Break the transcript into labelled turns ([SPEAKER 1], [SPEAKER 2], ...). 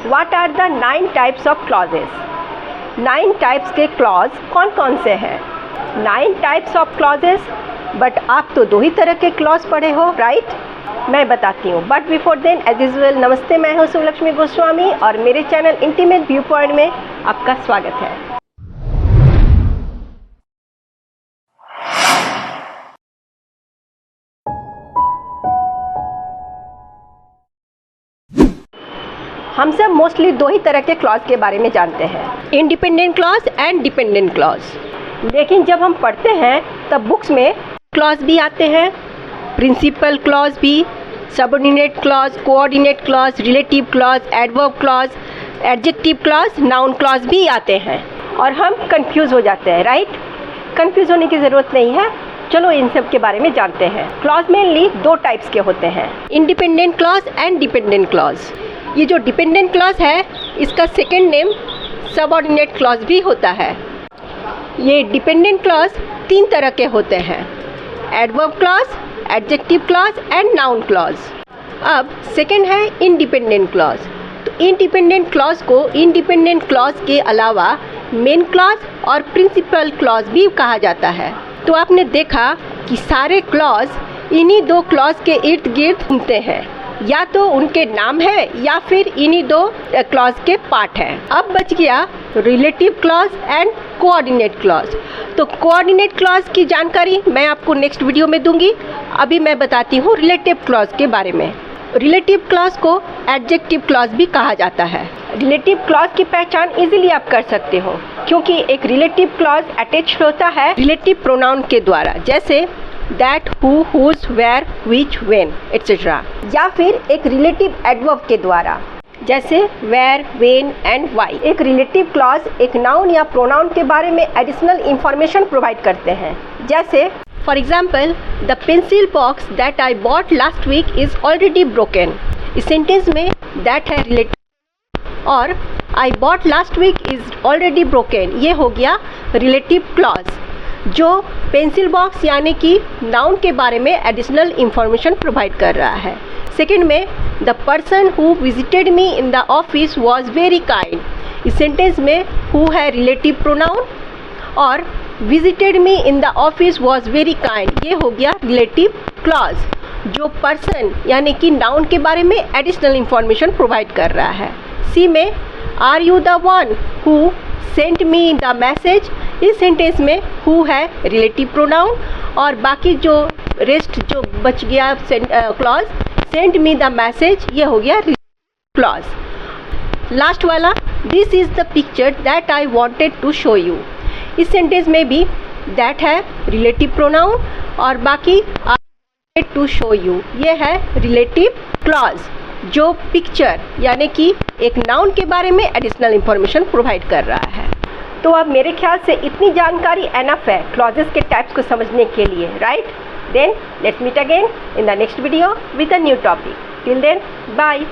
[SPEAKER 1] What are the 9 types of clauses? 9 types के clause कौन कौन से हैं? 9 टाइप्स ऑफ क्लॉजेस, बट आप तो 2 ही तरह के क्लॉज पढ़े हो, राइट? मैं बताती हूँ, but before then as usual नमस्ते, मैं हूँ सुलक्ष्मी गोस्वामी और मेरे चैनल इंटीमेट व्यू पॉइंट में आपका स्वागत है। हम सब मोस्टली 2 ही तरह के क्लॉज के बारे में जानते हैं, independent clause and dependent clause. लेकिन जब हम पढ़ते हैं तब बुक्स में क्लॉज भी आते हैं, प्रिंसिपल क्लॉज भी, subordinate clause, coordinate clause, relative clause, adverb clause, adjective clause, noun clause भी आते हैं और हम कंफ्यूज हो जाते हैं, राइट? कंफ्यूज होने की ज़रूरत नहीं है, चलो इन सब के बारे में जानते हैं। क्लॉज मेनली 2 टाइप्स के होते हैं, independent clause and dependent clause. ये जो डिपेंडेंट क्लॉज है इसका सेकेंड नेम सबऑर्डिनेट क्लॉज भी होता है। ये डिपेंडेंट क्लॉज 3 तरह के होते हैं, adverb clause, adjective clause and noun clause. अब सेकेंड है इंडिपेंडेंट क्लॉज। तो इंडिपेंडेंट क्लॉज को इंडिपेंडेंट क्लॉज के अलावा मेन क्लॉज और प्रिंसिपल क्लॉज भी कहा जाता है। तो आपने देखा कि सारे क्लॉज इन्हीं 2 क्लॉज के इर्द गिर्द घूमते हैं, या तो उनके नाम है या फिर इन्हीं 2 क्लॉज के पार्ट हैं। अब बच गया relative clause and coordinate clause. तो कोऑर्डिनेट क्लॉज की जानकारी मैं आपको नेक्स्ट वीडियो में दूंगी। अभी मैं बताती हूँ रिलेटिव क्लॉज के बारे में। रिलेटिव क्लॉज को एडजेक्टिव क्लॉज भी कहा जाता है। रिलेटिव क्लॉज की पहचान इजीली आप कर सकते हो, क्योंकि एक रिलेटिव क्लॉज अटैच होता है रिलेटिव प्रोनाउन के द्वारा, जैसे that, who, whose, where, which, when etcetera, या फिर एक रिलेटिव एडवर्ब के द्वारा, जैसे वेयर, व्हेन एंड व्हाई। एक रिलेटिव क्लॉज एक नाउन या प्रोनाउन के बारे में एडिशनल इंफॉर्मेशन प्रोवाइड करते हैं, जैसे for example the pencil box that I bought last week is already broken. इस सेंटेंस में दैट है रिलेटिव और I bought last week is already broken, ये हो गया रिलेटिव क्लॉज जो पेंसिल बॉक्स यानी कि नाउन के बारे में एडिशनल इंफॉर्मेशन प्रोवाइड कर रहा है। सेकंड में the person who visited me in the office was very kind. इस सेंटेंस में हु है रिलेटिव प्रोनाउन और visited me in the office was very kind, ये हो गया रिलेटिव क्लॉज जो पर्सन यानी कि नाउन के बारे में एडिशनल इंफॉर्मेशन प्रोवाइड कर रहा है। सी में are you the one who sent me the message. इस सेंटेंस में हु है रिलेटिव प्रोनाउन और बाकी जो रेस्ट जो बच गया clause sent me the message, ये हो गया क्लॉज। लास्ट वाला this is the picture that I wanted to show you. इस सेंटेंस में भी दैट है रिलेटिव प्रोनाउन और बाकी I wanted to show you, ये है रिलेटिव क्लॉज जो पिक्चर यानी कि एक नाउन के बारे में एडिशनल इंफॉर्मेशन प्रोवाइड कर रहा है। तो अब मेरे ख्याल से इतनी जानकारी एनफ है क्लॉजेस के टाइप्स को समझने के लिए, right? Then let's meet again in the next video with a new topic. Till then bye.